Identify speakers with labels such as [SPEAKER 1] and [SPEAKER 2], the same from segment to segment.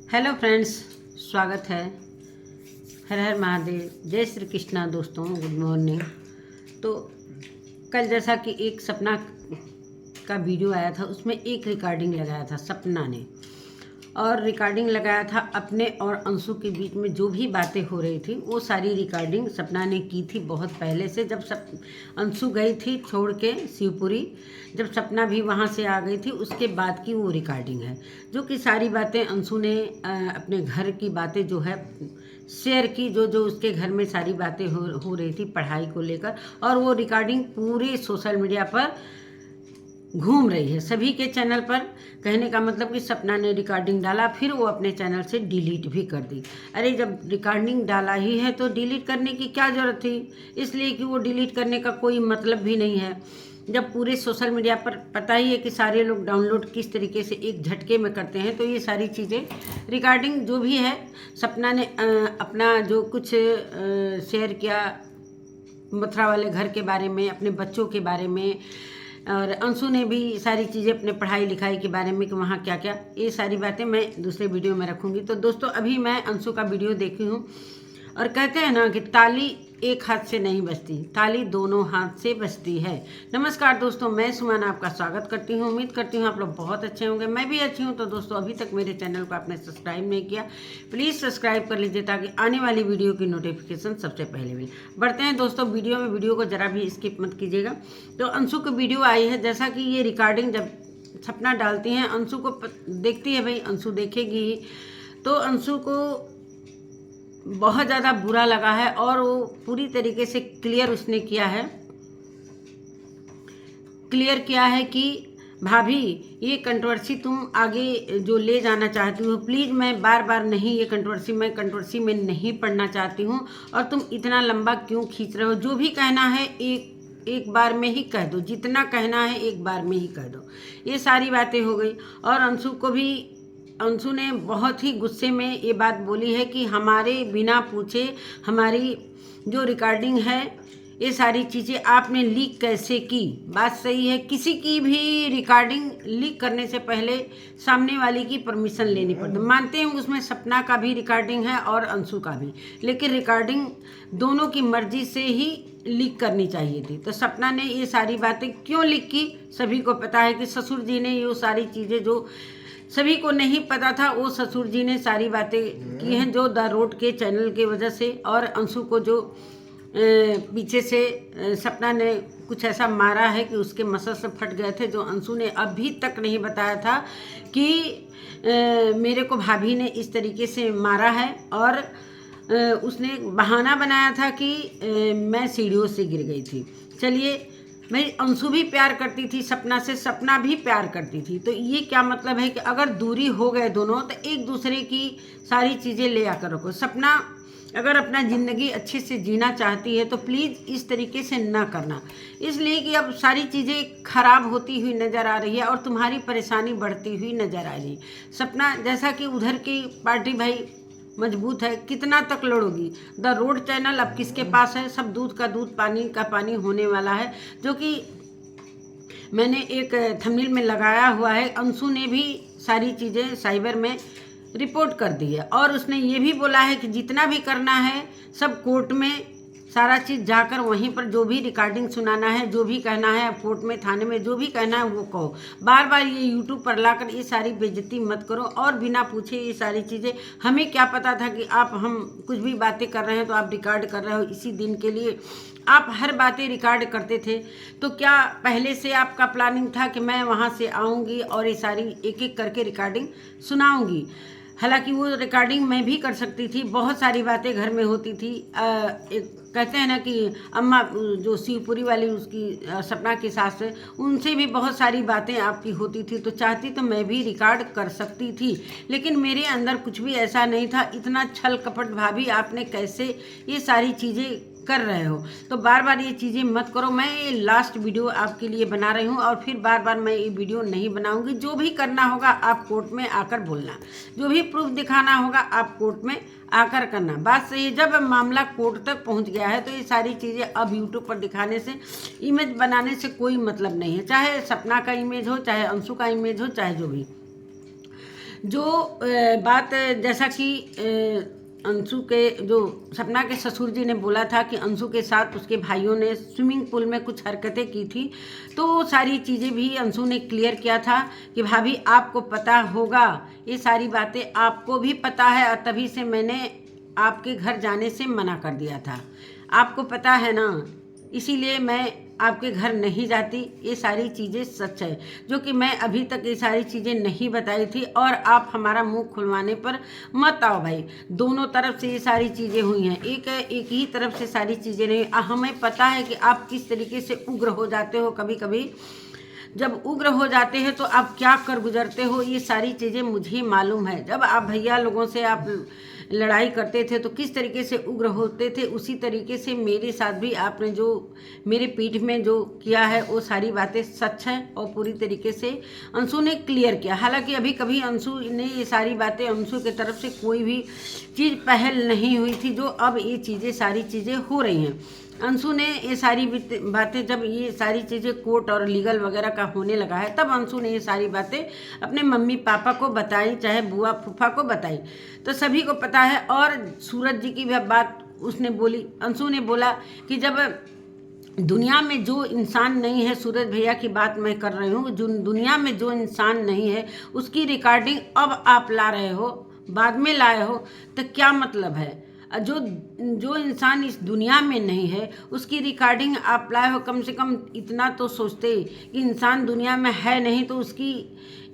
[SPEAKER 1] Hello friends, स्वागत है। हर हर महादेव, जय श्री कृष्णा। दोस्तों गुड मॉर्निंग। तो कल जैसा कि एक सपना का वीडियो आया था, उसमें एक रिकॉर्डिंग लगाया था सपना ने, और रिकॉर्डिंग लगाया था अपने और अंशु के बीच में जो भी बातें हो रही थी वो सारी रिकॉर्डिंग सपना ने की थी बहुत पहले से। जब अंशु गई थी छोड़ के शिवपुरी, जब सपना भी वहाँ से आ गई थी, उसके बाद की वो रिकॉर्डिंग है, जो कि सारी बातें अंशु ने अपने घर की बातें जो है शेयर की, जो जो उसके घर में सारी बातें हो रही थी पढ़ाई को लेकर। और वो रिकॉर्डिंग पूरे सोशल मीडिया पर घूम रही है, सभी के चैनल पर। कहने का मतलब कि सपना ने रिकॉर्डिंग डाला, फिर वो अपने चैनल से डिलीट भी कर दी। अरे जब रिकॉर्डिंग डाला ही है तो डिलीट करने की क्या ज़रूरत थी? इसलिए कि वो डिलीट करने का कोई मतलब भी नहीं है। जब पूरे सोशल मीडिया पर पता ही है कि सारे लोग डाउनलोड किस तरीके से एक झटके में करते हैं, तो ये सारी चीज़ें रिकॉर्डिंग जो भी है, सपना ने अपना जो कुछ शेयर किया मथुरा वाले घर के बारे में, अपने बच्चों के बारे में, और अंशु ने भी सारी चीज़ें अपने पढ़ाई लिखाई के बारे में कि वहाँ क्या क्या, ये सारी बातें मैं दूसरे वीडियो में रखूँगी। तो दोस्तों अभी मैं अंशु का वीडियो देखी हूँ, और कहते हैं ना कि ताली एक हाथ से नहीं बजती, ताली दोनों हाथ से बजती है। नमस्कार दोस्तों, मैं सुमन आपका स्वागत करती हूँ। उम्मीद करती हूँ आप लोग बहुत अच्छे होंगे, मैं भी अच्छी हूँ। तो दोस्तों अभी तक मेरे चैनल को आपने सब्सक्राइब नहीं किया, प्लीज़ सब्सक्राइब कर लीजिए ताकि आने वाली वीडियो की नोटिफिकेशन सबसे पहले मिले। बढ़ते हैं दोस्तों वीडियो को ज़रा भी स्किप मत कीजिएगा। तो अंशु की वीडियो आई है, जैसा कि ये रिकॉर्डिंग जब सपना डालती हैं, अंशु को देखती है, भाई अंशु देखेगी ही, तो अंशु को बहुत ज़्यादा बुरा लगा है। और वो पूरी तरीके से क्लियर उसने किया है कि भाभी ये कंट्रोवर्सी तुम आगे जो ले जाना चाहती हो, प्लीज़ मैं बार बार नहीं, ये कंट्रोवर्सी में नहीं पढ़ना चाहती हूँ, और तुम इतना लंबा क्यों खींच रहे हो? जो भी कहना है एक बार में ही कह दो, जितना कहना है एक बार में ही कह दो। ये सारी बातें हो गई। और अंशु ने बहुत ही गुस्से में ये बात बोली है कि हमारे बिना पूछे हमारी जो रिकॉर्डिंग है, ये सारी चीज़ें आपने लीक कैसे की? बात सही है, किसी की भी रिकॉर्डिंग लीक करने से पहले सामने वाले की परमिशन लेनी पड़ती। मानते हैं उसमें सपना का भी रिकॉर्डिंग है और अंशु का भी, लेकिन रिकॉर्डिंग दोनों की मर्जी से ही लीक करनी चाहिए थी। तो सपना ने ये सारी बातें क्यों लीक की? सभी को पता है कि ससुर जी ने ये सारी चीज़ें, जो सभी को नहीं पता था, वो ससुर जी ने सारी बातें की हैं, जो द रोड के चैनल की वजह से। और अंशु को जो पीछे से सपना ने कुछ ऐसा मारा है कि उसके मसल से फट गए थे, जो अंशु ने अभी तक नहीं बताया था कि मेरे को भाभी ने इस तरीके से मारा है। और उसने बहाना बनाया था कि मैं सीढ़ियों से गिर गई थी। चलिए, मेरी अंशु भी प्यार करती थी सपना से, सपना भी प्यार करती थी, तो ये क्या मतलब है कि अगर दूरी हो गए दोनों, तो एक दूसरे की सारी चीज़ें ले आकर रखो। सपना अगर अपना ज़िंदगी अच्छे से जीना चाहती है तो प्लीज़ इस तरीके से ना करना, इसलिए कि अब सारी चीज़ें खराब होती हुई नज़र आ रही है और तुम्हारी परेशानी बढ़ती हुई नज़र आ रही है। सपना, जैसा कि उधर की पार्टी भाई मजबूत है, कितना तक लड़ोगी? द रोड चैनल अब किसके पास है? सब दूध का दूध, पानी का पानी होने वाला है, जो कि मैंने एक थंबनेल में लगाया हुआ है। अंशु ने भी सारी चीज़ें साइबर में रिपोर्ट कर दी है, और उसने ये भी बोला है कि जितना भी करना है सब कोर्ट में सारा चीज़ जाकर वहीं पर जो भी रिकॉर्डिंग सुनाना है, जो भी कहना है, कोर्ट में थाने में जो भी कहना है वो कहो। बार बार ये यूट्यूब पर लाकर ये सारी बेइज्जती मत करो, और बिना पूछे ये सारी चीज़ें। हमें क्या पता था कि हम कुछ भी बातें कर रहे हैं तो आप रिकॉर्ड कर रहे हो इसी दिन के लिए? आप हर बातें रिकॉर्ड करते थे, तो क्या पहले से आपका प्लानिंग था कि मैं वहाँ से आऊँगी और ये सारी एक एक करके रिकॉर्डिंग सुनाऊँगी? हालांकि वो रिकॉर्डिंग मैं भी कर सकती थी, बहुत सारी बातें घर में होती थी। एक कहते हैं ना कि अम्मा जो शिवपुरी वाली उसकी सपना की सास है, उनसे भी बहुत सारी बातें आपकी होती थी, तो चाहती तो मैं भी रिकॉर्ड कर सकती थी, लेकिन मेरे अंदर कुछ भी ऐसा नहीं था। इतना छल कपट भाभी आपने कैसे ये सारी चीज़ें कर रहे हो? तो बार बार ये चीज़ें मत करो। मैं ये लास्ट वीडियो आपके लिए बना रही हूँ, और फिर बार बार मैं ये वीडियो नहीं बनाऊँगी। जो भी करना होगा आप कोर्ट में आकर बोलना, जो भी प्रूफ दिखाना होगा आप कोर्ट में आकर करना। बात सही है, जब मामला कोर्ट तक पहुंच गया है तो ये सारी चीज़ें अब यूट्यूब पर दिखाने से, इमेज बनाने से कोई मतलब नहीं है, चाहे सपना का इमेज हो, चाहे अंशु का इमेज हो, चाहे जो भी। जो बात जैसा कि अंशु के जो सपना के ससुर जी ने बोला था कि अंशु के साथ उसके भाइयों ने स्विमिंग पूल में कुछ हरकतें की थी, तो वो सारी चीज़ें भी अंशु ने क्लियर किया था कि भाभी आपको पता होगा, ये सारी बातें आपको भी पता है, और तभी से मैंने आपके घर जाने से मना कर दिया था। आपको पता है ना, इसीलिए मैं आपके घर नहीं जाती। ये सारी चीज़ें सच है, जो कि मैं अभी तक ये सारी चीज़ें नहीं बताई थी, और आप हमारा मुंह खुलवाने पर मत आओ भाई। दोनों तरफ से ये सारी चीज़ें हुई हैं, एक ही तरफ से सारी चीज़ें नहीं। हमें पता है कि आप किस तरीके से उग्र हो जाते हो, कभी कभी जब उग्र हो जाते हैं तो आप क्या कर गुजरते हो, ये सारी चीज़ें मुझे मालूम है। जब आप भैया लोगों से आप लड़ाई करते थे तो किस तरीके से उग्र होते थे, उसी तरीके से मेरे साथ भी आपने जो मेरे पीठ में जो किया है वो सारी बातें सच है, और पूरी तरीके से अंशु ने क्लियर किया। हालांकि अभी कभी अंशु ने ये सारी बातें, अंशु की तरफ से कोई भी चीज़ पहल नहीं हुई थी, जो अब ये चीज़ें सारी चीज़ें हो रही हैं। अंशु ने ये सारी बातें, जब ये सारी चीज़ें कोर्ट और लीगल वगैरह का होने लगा है, तब अंशु ने ये सारी बातें अपने मम्मी पापा को बताई, चाहे बुआ फूफा को बताई, तो सभी को पता है। और सूरज जी की भी बात उसने बोली, अंशु ने बोला कि जब दुनिया में जो इंसान नहीं है, सूरज भैया की बात मैं कर रही हूँ, जो दुनिया में जो इंसान नहीं है उसकी रिकॉर्डिंग अब आप ला रहे हो, बाद में लाए हो, तो क्या मतलब है? जो इंसान इस दुनिया में नहीं है उसकी रिकॉर्डिंग आप लाए हो। कम से कम इतना तो सोचते कि इंसान दुनिया में है नहीं तो उसकी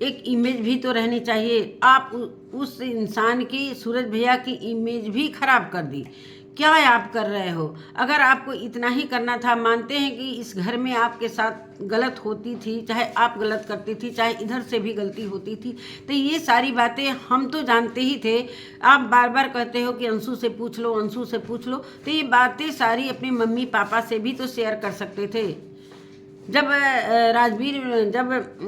[SPEAKER 1] एक इमेज भी तो रहनी चाहिए। आप उस इंसान की, सूरज भैया की इमेज भी खराब कर दी। क्या आप कर रहे हो? अगर आपको इतना ही करना था, मानते हैं कि इस घर में आपके साथ गलत होती थी, चाहे आप गलत करती थी, चाहे इधर से भी गलती होती थी, तो ये सारी बातें हम तो जानते ही थे। आप बार बार कहते हो कि अंशु से पूछ लो, अंशु से पूछ लो, तो ये बातें सारी अपने मम्मी पापा से भी तो शेयर कर सकते थे। जब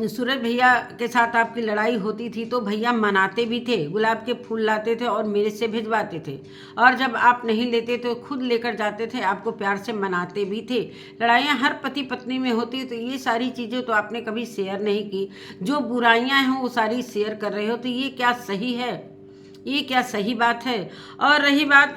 [SPEAKER 1] सूरज भैया के साथ आपकी लड़ाई होती थी तो भैया मनाते भी थे, गुलाब के फूल लाते थे और मेरे से भिजवाते थे, और जब आप नहीं लेते तो खुद लेकर जाते थे, आपको प्यार से मनाते भी थे। लड़ाइयाँ हर पति पत्नी में होती, तो ये सारी चीज़ें तो आपने कभी शेयर नहीं की। जो बुराइयाँ हैं वो सारी शेयर कर रहे हो, तो ये क्या सही है? ये क्या सही बात है? और रही बात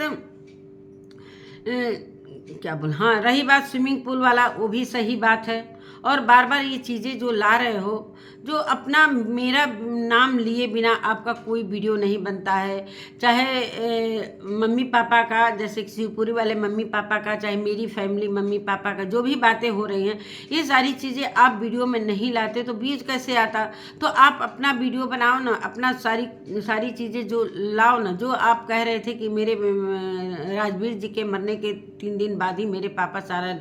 [SPEAKER 1] रही बात स्विमिंग पूल वाला, वो भी सही बात है। और बार बार ये चीज़ें जो ला रहे हो, जो अपना मेरा नाम लिए बिना आपका कोई वीडियो नहीं बनता है, चाहे मम्मी पापा का, जैसे शिवपुरी वाले मम्मी पापा का, चाहे मेरी फैमिली मम्मी पापा का, जो भी बातें हो रही हैं, ये सारी चीज़ें आप वीडियो में नहीं लाते तो व्यूज कैसे आता? तो आप अपना वीडियो बनाओ ना, अपना सारी चीज़ें जो लाओ ना। जो आप कह रहे थे कि मेरे राजवीर जी के मरने के 3 दिन बाद ही मेरे पापा सारा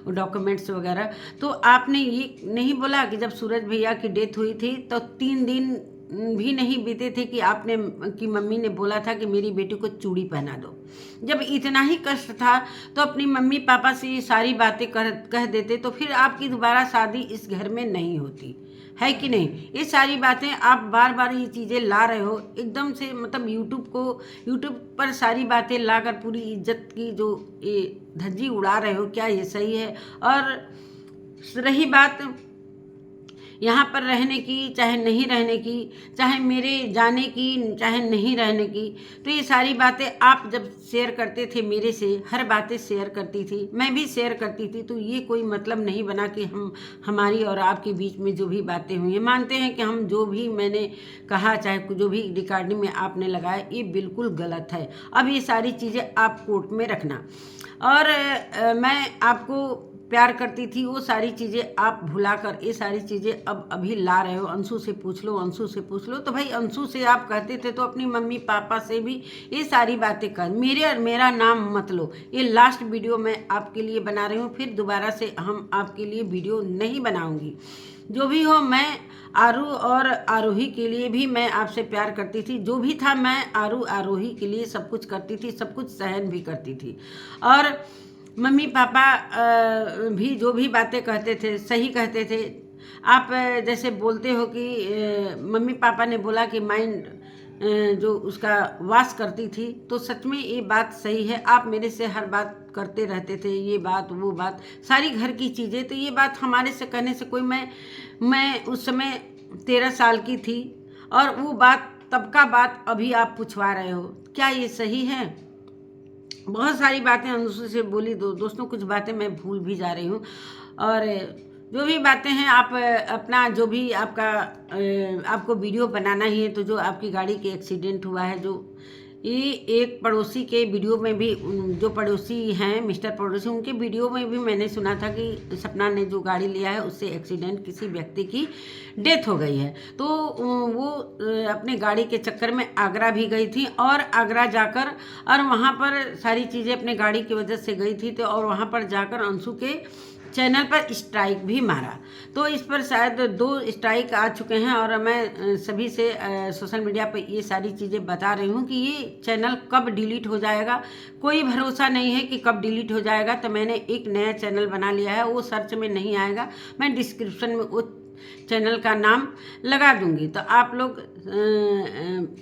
[SPEAKER 1] डॉक्यूमेंट्स वगैरह, तो आपने ये नहीं बोला कि जब सूरज भैया की डेथ हुई थी तो 3 दिन भी नहीं बीते थे कि मम्मी ने बोला था कि मेरी बेटी को चूड़ी पहना दो। जब इतना ही कष्ट था तो अपनी मम्मी पापा से ये सारी बातें कह देते, तो फिर आपकी दोबारा शादी इस घर में नहीं होती है कि नहीं? ये सारी बातें आप बार बार ये चीज़ें ला रहे हो एकदम से, मतलब यूट्यूब पर सारी बातें लाकर पूरी इज्जत की जो ये धज्जी उड़ा रहे हो, क्या ये सही है? और रही बात यहाँ पर रहने की, चाहे नहीं रहने की, चाहे मेरे जाने की, चाहे नहीं रहने की, तो ये सारी बातें आप जब शेयर करते थे मेरे से, हर बातें शेयर करती थी, मैं भी शेयर करती थी, तो ये कोई मतलब नहीं बना कि हमारी और आपके बीच में जो भी बातें हुई हैं, मानते हैं कि हम जो भी मैंने कहा, चाहे जो भी रिकॉर्डिंग में आपने लगाया, ये बिल्कुल गलत है। अब ये सारी चीज़ें आप कोर्ट में रखना। और मैं आपको प्यार करती थी, वो सारी चीज़ें आप भुलाकर ये सारी चीज़ें अब अभी ला रहे हो। अंशु से पूछ लो, अंशु से पूछ लो, तो भाई अंशु से आप कहते थे तो अपनी मम्मी पापा से भी ये सारी बातें कर, मेरा नाम मत लो। ये लास्ट वीडियो मैं आपके लिए बना रही हूँ, फिर दोबारा से हम आपके लिए वीडियो नहीं बनाऊँगी। जो भी हो, मैं आरू और आरोही के लिए भी मैं आपसे प्यार करती थी। जो भी था, मैं आरोही के लिए सब कुछ करती थी, सब कुछ सहन भी करती थी। और मम्मी पापा भी जो भी बातें कहते थे सही कहते थे। आप जैसे बोलते हो कि मम्मी पापा ने बोला कि माइंड जो उसका वाश करती थी, तो सच में ये बात सही है। आप मेरे से हर बात करते रहते थे, ये बात वो बात, सारी घर की चीज़ें, तो ये बात हमारे से कहने से कोई, मैं उस समय 13 साल की थी, और वो बात तब का बात अभी आप पूछवा रहे हो, क्या ये सही है? बहुत सारी बातें अंशु से बोली दोस्तों, कुछ बातें मैं भूल भी जा रही हूँ। और जो भी बातें हैं आप अपना जो भी आपको वीडियो बनाना ही है, तो जो आपकी गाड़ी के एक्सीडेंट हुआ है, जो ये एक पड़ोसी के वीडियो में भी, जो पड़ोसी हैं मिस्टर पड़ोसी, उनके वीडियो में भी मैंने सुना था कि सपना ने जो गाड़ी लिया है उससे एक्सीडेंट, किसी व्यक्ति की डेथ हो गई है। तो वो अपने गाड़ी के चक्कर में आगरा भी गई थी, और आगरा जाकर और वहाँ पर सारी चीज़ें अपने गाड़ी की वजह से गई थी, तो और वहाँ पर जाकर अंशु के चैनल पर स्ट्राइक भी मारा। तो इस पर शायद 2 स्ट्राइक आ चुके हैं, और मैं सभी से सोशल मीडिया पर ये सारी चीज़ें बता रही हूँ कि ये चैनल कब डिलीट हो जाएगा, कोई भरोसा नहीं है कि कब डिलीट हो जाएगा। तो मैंने एक नया चैनल बना लिया है, वो सर्च में नहीं आएगा, मैं डिस्क्रिप्शन में वो चैनल का नाम लगा दूंगी, तो आप लोग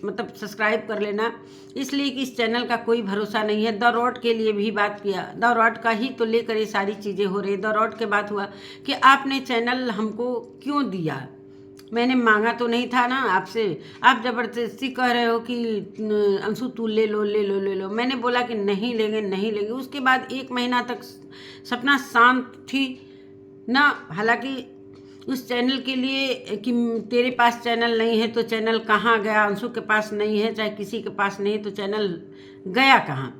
[SPEAKER 1] मतलब सब्सक्राइब कर लेना, इसलिए कि इस चैनल का कोई भरोसा नहीं है। द रॉड के लिए भी बात किया, द रॉड का ही तो लेकर ये सारी चीज़ें हो रही। द रॉड के बात हुआ कि आपने चैनल हमको क्यों दिया, मैंने मांगा तो नहीं था ना आपसे, आप ज़बरदस्ती कह रहे हो कि अंशु तू ले लो ले लो ले लो। मैंने बोला कि नहीं लेंगे नहीं लेंगे। उसके बाद 1 महीना तक सपना शांत थी ना, हालांकि उस चैनल के लिए कि तेरे पास चैनल नहीं है तो चैनल कहाँ गया, अंशु के पास नहीं है, चाहे किसी के पास नहीं तो चैनल गया कहाँ,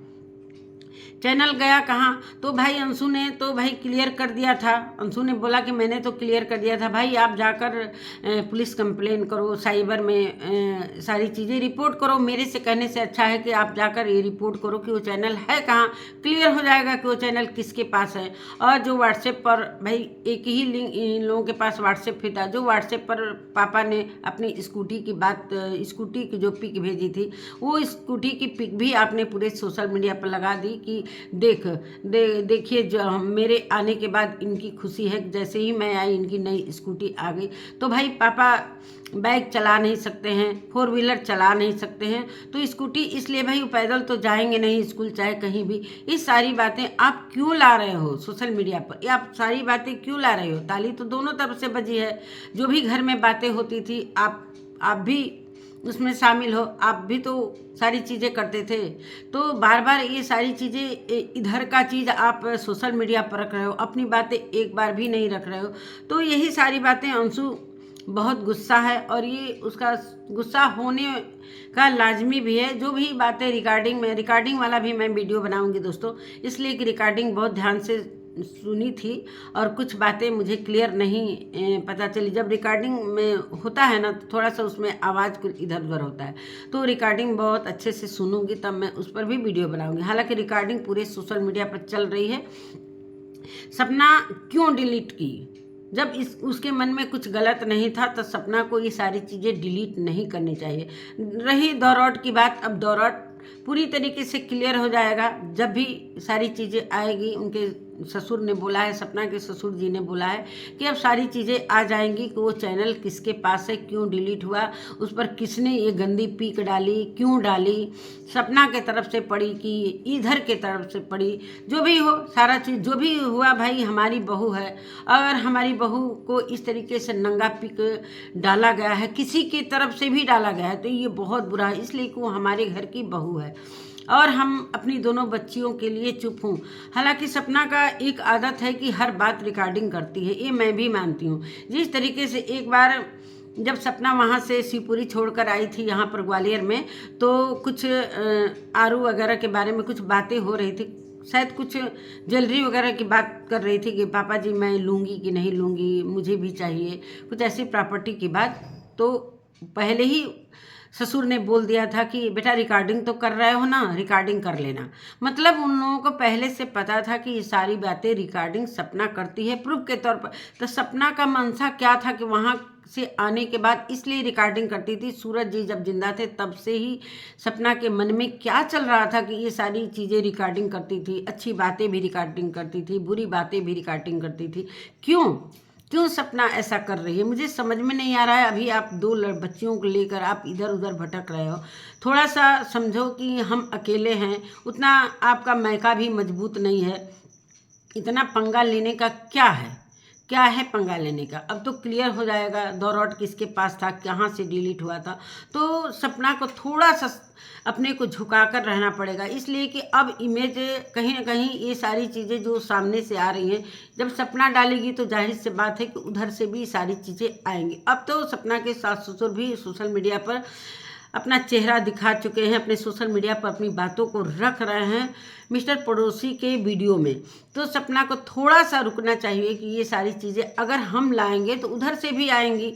[SPEAKER 1] चैनल गया कहाँ? तो भाई अंशु ने तो भाई क्लियर कर दिया था। अंशु ने बोला कि मैंने तो क्लियर कर दिया था भाई, आप जाकर पुलिस कंप्लेन करो, साइबर में सारी चीज़ें रिपोर्ट करो। मेरे से कहने से अच्छा है कि आप जाकर ये रिपोर्ट करो कि वो चैनल है कहाँ, क्लियर हो जाएगा कि वो चैनल किसके पास है। और जो व्हाट्सएप पर भाई एक ही लिंक इन लोगों के पास व्हाट्सएप भी था, जो व्हाट्सएप पर पापा ने अपनी स्कूटी की बात, स्कूटी की जो पिक भेजी थी, वो स्कूटी की पिक भी आपने पूरे सोशल मीडिया पर लगा दी कि देखिए जो मेरे आने के बाद इनकी खुशी है, जैसे ही मैं आई इनकी नई स्कूटी आ गई। तो भाई पापा बाइक चला नहीं सकते हैं, 4 व्हीलर चला नहीं सकते हैं, तो स्कूटी इसलिए भाई पैदल तो जाएंगे नहीं स्कूल चाहे कहीं भी। ये सारी बातें आप क्यों ला रहे हो सोशल मीडिया पर, ये आप सारी बातें क्यों ला रहे हो? ताली तो दोनों तरफ से बजी है। जो भी घर में बातें होती थी आप भी उसमें शामिल हो, आप भी तो सारी चीज़ें करते थे। तो बार बार ये सारी चीज़ें, इधर का चीज़ आप सोशल मीडिया पर रख रहे हो, अपनी बातें एक बार भी नहीं रख रहे हो। तो यही सारी बातें अंशु बहुत गुस्सा है, और ये उसका गुस्सा होने का लाजमी भी है। जो भी बातें रिकॉर्डिंग वाला भी मैं वीडियो बनाऊंगी दोस्तों, इसलिए कि रिकॉर्डिंग बहुत ध्यान से सुनी थी और कुछ बातें मुझे क्लियर नहीं पता चली। जब रिकॉर्डिंग में होता है ना तो थोड़ा सा उसमें आवाज़ कुछ इधर उधर होता है, तो रिकॉर्डिंग बहुत अच्छे से सुनूंगी तब मैं उस पर भी वीडियो बनाऊंगी। हालांकि रिकॉर्डिंग पूरे सोशल मीडिया पर चल रही है। सपना क्यों डिलीट की? जब उसके मन में कुछ गलत नहीं था तो सपना को ये सारी चीज़ें डिलीट नहीं करनी चाहिए। रही दौरौट की बात, अब दौरौट पूरी तरीके से क्लियर हो जाएगा जब भी सारी चीज़ें आएगी। उनके ससुर ने बोला है, सपना के ससुर जी ने बोला है कि अब सारी चीज़ें आ जाएंगी कि वो चैनल किसके पास है, क्यों डिलीट हुआ, उस पर किसने ये गंदी पीक डाली, क्यों डाली, सपना के तरफ से पड़ी कि इधर के तरफ से पड़ी, जो भी हो सारा चीज़ जो भी हुआ भाई हमारी बहू है। अगर हमारी बहू को इस तरीके से नंगा पीक डाला गया है, किसी की तरफ से भी डाला गया है, तो ये बहुत बुरा है, इसलिए कि वो हमारे घर की बहू है और हम अपनी दोनों बच्चियों के लिए चुप हूँ। हालांकि सपना का एक आदत है कि हर बात रिकॉर्डिंग करती है, ये मैं भी मानती हूँ। जिस तरीके से एक बार जब सपना वहाँ से शिवपुरी छोड़कर आई थी यहाँ पर ग्वालियर में, तो कुछ आरू वगैरह के बारे में कुछ बातें हो रही थी, शायद कुछ ज्वेलरी वगैरह की बात कर रही थी कि पापा जी मैं लूँगी कि नहीं लूँगी, मुझे भी चाहिए, कुछ ऐसी प्रॉपर्टी की बात। तो पहले ही ससुर ने बोल दिया था कि बेटा रिकॉर्डिंग तो कर रहे हो ना, रिकॉर्डिंग कर लेना। मतलब उन लोगों को पहले से पता था कि ये सारी बातें रिकॉर्डिंग सपना करती है प्रूफ के तौर पर। तो सपना का मंशा क्या था कि वहाँ से आने के बाद इसलिए रिकॉर्डिंग करती थी। सूरज जी जब जिंदा थे तब से ही सपना के मन में क्या चल रहा था कि ये सारी चीज़ें रिकॉर्डिंग करती थी, अच्छी बातें भी रिकॉर्डिंग करती थी, बुरी बातें भी रिकॉर्डिंग करती थी। क्यों सपना ऐसा कर रही है, मुझे समझ में नहीं आ रहा है। अभी आप 2 बच्चियों को लेकर आप इधर उधर भटक रहे हो। थोड़ा सा समझो कि हम अकेले हैं, उतना आपका मैका भी मजबूत नहीं है, इतना पंगा लेने का क्या है? क्या है पंगा लेने का। अब तो क्लियर हो जाएगा दौरौट किसके पास था, कहाँ से डिलीट हुआ था। तो सपना को थोड़ा सा अपने को झुका कर रहना पड़ेगा, इसलिए कि अब इमेज कहीं ना कहीं ये सारी चीज़ें जो सामने से आ रही हैं, जब सपना डालेगी तो जाहिर सी बात है कि उधर से भी सारी चीज़ें आएंगी। अब तो सपना के सास ससुर भी सोशल मीडिया पर अपना चेहरा दिखा चुके हैं, अपने सोशल मीडिया पर अपनी बातों को रख रहे हैं मिस्टर पड़ोसी के वीडियो में। तो सपना को थोड़ा सा रुकना चाहिए कि ये सारी चीज़ें अगर हम लाएंगे तो उधर से भी आएंगी।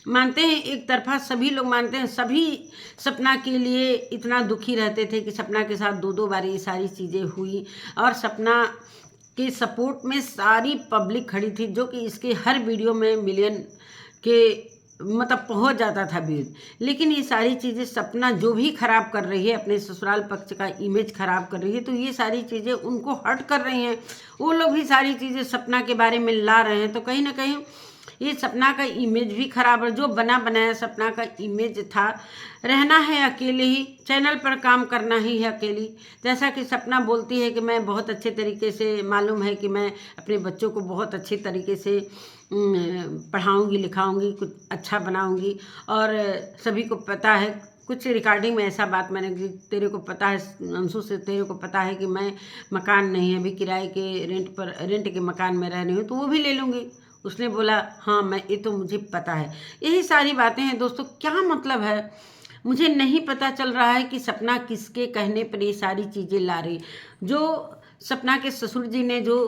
[SPEAKER 1] मानते हैं एक तरफा सभी लोग मानते हैं, सभी सपना के लिए इतना दुखी रहते थे कि सपना के साथ दो बार ये सारी चीज़ें हुई, और सपना के सपोर्ट में सारी पब्लिक खड़ी थी, जो कि इसके हर वीडियो में मिलियन के मतलब पहुंच जाता था व्यूज। लेकिन ये सारी चीज़ें सपना जो भी खराब कर रही है, अपने ससुराल पक्ष का इमेज खराब कर रही है, तो ये सारी चीज़ें उनको हर्ट कर रही हैं। वो लोग भी सारी चीज़ें सपना के बारे में ला रहे हैं, तो कहीं ना कहीं ये सपना का इमेज भी खराब है। जो बना बनाया सपना का इमेज था, रहना है अकेले ही, चैनल पर काम करना ही है अकेली। जैसा कि सपना बोलती है कि मैं बहुत अच्छे तरीके से, मालूम है कि मैं अपने बच्चों को बहुत अच्छे तरीके से पढ़ाऊंगी, लिखाऊंगी, कुछ अच्छा बनाऊंगी। और सभी को पता है, कुछ रिकॉर्डिंग में ऐसा बात मैंने कि तेरे को पता है अंशु से, तेरे को पता है कि मैं मकान नहीं है अभी, किराए के रेंट के मकान में रह रही हूँ, तो वो भी ले लूँगी। उसने बोला हाँ मैं, ये तो मुझे पता है। यही सारी बातें हैं दोस्तों। क्या मतलब है, मुझे नहीं पता चल रहा है कि सपना किसके कहने पर ये सारी चीज़ें ला रही। जो सपना के ससुर जी ने जो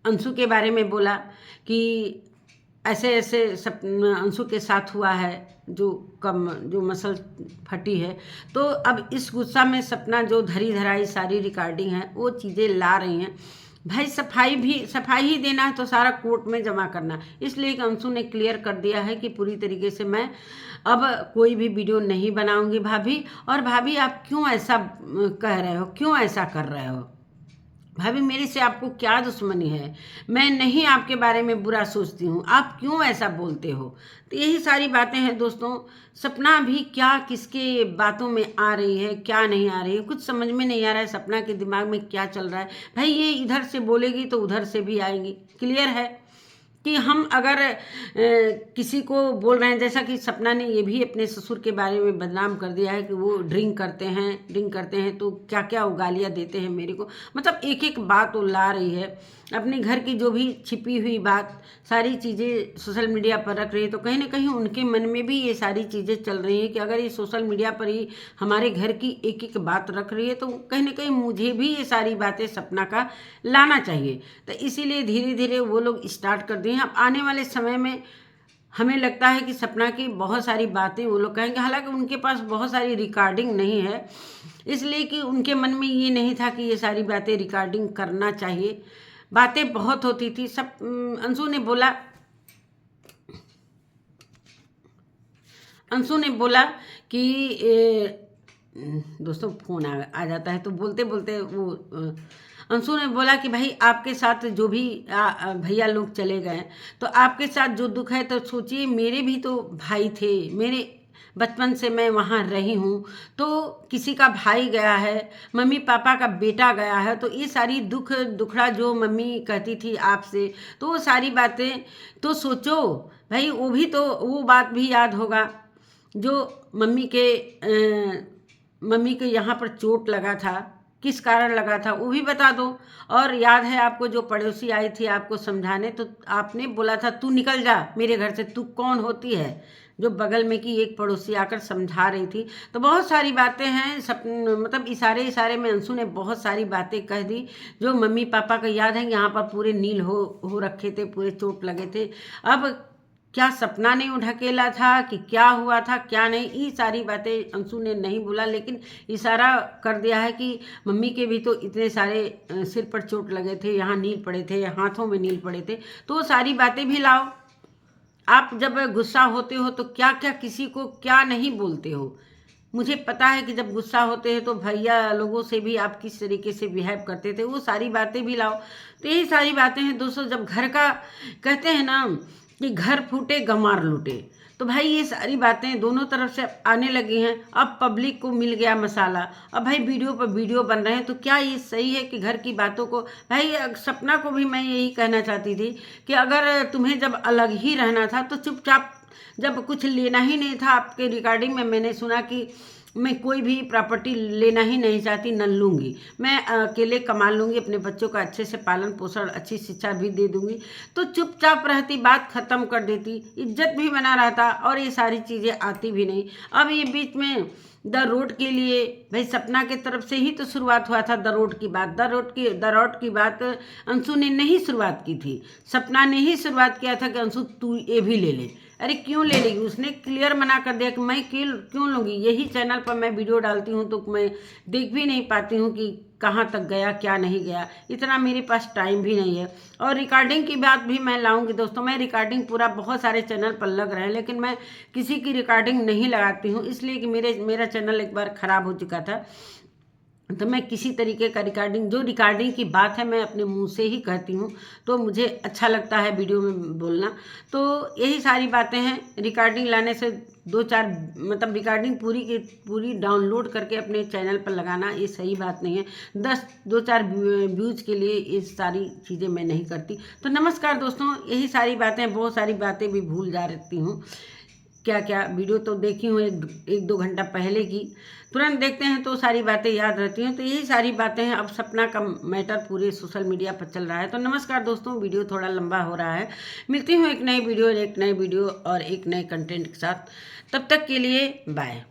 [SPEAKER 1] अंशु के बारे में बोला कि ऐसे ऐसे अंशु के साथ हुआ है, जो मसल फटी है, तो अब इस गुस्सा में सपना जो धरी धराई सारी रिकॉर्डिंग है वो चीज़ें ला रही हैं। भाई सफाई ही देना है तो सारा कोर्ट में जमा करना। इसलिए कि अंशु ने क्लियर कर दिया है कि पूरी तरीके से मैं अब कोई भी वीडियो नहीं बनाऊंगी भाभी। और भाभी आप क्यों ऐसा कह रहे हो, क्यों ऐसा कर रहे हो भाभी, मेरे से आपको क्या दुश्मनी है? मैं नहीं आपके बारे में बुरा सोचती हूँ, आप क्यों ऐसा बोलते हो? तो यही सारी बातें हैं दोस्तों। सपना भी क्या किसके बातों में आ रही है, क्या नहीं आ रही है, कुछ समझ में नहीं आ रहा है सपना के दिमाग में क्या चल रहा है। भाई ये इधर से बोलेगी तो उधर से भी आएंगी। क्लियर है कि हम अगर किसी को बोल रहे हैं, जैसा कि सपना ने ये भी अपने ससुर के बारे में बदनाम कर दिया है कि वो ड्रिंक करते हैं तो क्या क्या वो गालियाँ देते हैं मेरे को। मतलब एक एक बात वो ला रही है, अपने घर की जो भी छिपी हुई बात सारी चीज़ें सोशल मीडिया पर रख रही है। तो कहीं ना कहीं उनके मन में भी ये सारी चीज़ें चल रही हैं कि अगर ये सोशल मीडिया पर ही हमारे घर की एक एक बात रख रही है, तो कहीं ना कहीं मुझे भी ये सारी बातें सपना का लाना चाहिए। तो इसीलिए धीरे धीरे वो लोग स्टार्ट कर दिए हैं। अब आने वाले समय में हमें लगता है कि सपना की बहुत सारी बातें वो लोग कहेंगे, हालांकि उनके पास बहुत सारी रिकॉर्डिंग नहीं है, इसलिए कि उनके मन में ये नहीं था कि ये सारी बातें रिकॉर्डिंग करना चाहिए। बातें बहुत होती थी। सब अंशु ने बोला कि दोस्तों फ़ोन आ जाता है तो बोलते बोलते वो अंशु ने बोला कि भाई आपके साथ जो भी भैया लोग चले गए, तो आपके साथ जो दुख है, तो सोचिए मेरे भी तो भाई थे, मेरे बचपन से मैं वहाँ रही हूँ, तो किसी का भाई गया है, मम्मी पापा का बेटा गया है, तो ये सारी दुखड़ा जो मम्मी कहती थी आपसे, तो वो सारी बातें तो सोचो भाई। वो भी तो वो बात भी याद होगा जो मम्मी के यहाँ पर चोट लगा था, किस कारण लगा था वो भी बता दो। और याद है आपको जो पड़ोसी आई थी आपको समझाने, तो आपने बोला था तू निकल जा मेरे घर से, तू कौन होती है, जो बगल में की एक पड़ोसी आकर समझा रही थी। तो बहुत सारी बातें हैं, सब मतलब इशारे में अंशु ने बहुत सारी बातें कह दी जो मम्मी पापा को याद है। यहाँ पर पूरे नील हो रखे थे, पूरे चोट लगे थे। अब क्या सपना ने ढकेला था कि क्या हुआ था क्या नहीं, ये सारी बातें अंशु ने नहीं बोला, लेकिन इशारा कर दिया है कि मम्मी के भी तो इतने सारे सिर पर चोट लगे थे, यहाँ नील पड़े थे, हाथों में नील पड़े थे, तो वो सारी बातें भी लाओ। आप जब गुस्सा होते हो तो क्या क्या किसी को क्या नहीं बोलते हो। मुझे पता है कि जब गुस्सा होते हैं तो भैया लोगों से भी आप किस तरीके से बिहेव करते थे, वो सारी बातें भी लाओ। तो यही सारी बातें हैं दोस्तों। जब घर का कहते हैं ना कि घर फूटे गंवार लूटे, तो भाई ये सारी बातें दोनों तरफ से आने लगी हैं। अब पब्लिक को मिल गया मसाला, अब भाई वीडियो पर वीडियो बन रहे हैं। तो क्या ये सही है कि घर की बातों को, भाई सपना को भी मैं यही कहना चाहती थी कि अगर तुम्हें जब अलग ही रहना था तो चुपचाप, जब कुछ लेना ही नहीं था आपके रिकॉर्डिंग में मैंने सुना कि मैं कोई भी प्रॉपर्टी लेना ही नहीं चाहती, न लूँगी, मैं अकेले कमा लूँगी, अपने बच्चों का अच्छे से पालन पोषण अच्छी शिक्षा भी दे दूँगी, तो चुपचाप रहती, बात ख़त्म कर देती, इज्जत भी बना रहता और ये सारी चीज़ें आती भी नहीं। अब ये बीच में द रोड के लिए भाई सपना के तरफ से ही तो शुरुआत हुआ था। द रोड की बात, द रोड की बात अंशु ने नहीं शुरुआत की थी, सपना ने ही शुरुआत किया था कि अंशु तू ये भी ले ले। अरे क्यों ले लेगी, उसने क्लियर मना कर दिया कि मैं क्यों लूँगी। यही चैनल पर मैं वीडियो डालती हूँ तो मैं देख भी नहीं पाती हूँ कि कहाँ तक गया क्या नहीं गया, इतना मेरे पास टाइम भी नहीं है। और रिकॉर्डिंग की बात भी मैं लाऊंगी दोस्तों, मैं रिकॉर्डिंग पूरा बहुत सारे चैनल पर लग रहे हैं लेकिन मैं किसी की रिकॉर्डिंग नहीं लगाती हूँ, इसलिए कि मेरा चैनल एक बार ख़राब हो चुका था। तो मैं किसी तरीके का रिकॉर्डिंग की बात है मैं अपने मुंह से ही कहती हूँ, तो मुझे अच्छा लगता है वीडियो में बोलना। तो यही सारी बातें हैं। रिकॉर्डिंग लाने से 2-4 मतलब रिकॉर्डिंग पूरी की पूरी डाउनलोड करके अपने चैनल पर लगाना ये सही बात नहीं है। 2-4 व्यूज़ के लिए ये सारी चीज़ें मैं नहीं करती। तो नमस्कार दोस्तों, यही सारी बातें, बहुत सारी बातें भी भूल जा रहती हूँ। क्या क्या वीडियो तो देखी हूँ 1-2 घंटा पहले की, तुरंत देखते हैं तो सारी बातें याद रहती हैं। तो यही सारी बातें हैं। अब सपना का मैटर पूरे सोशल मीडिया पर चल रहा है। तो नमस्कार दोस्तों, वीडियो थोड़ा लंबा हो रहा है, मिलती हूँ एक नई वीडियो और एक नए कंटेंट के साथ। तब तक के लिए बाय।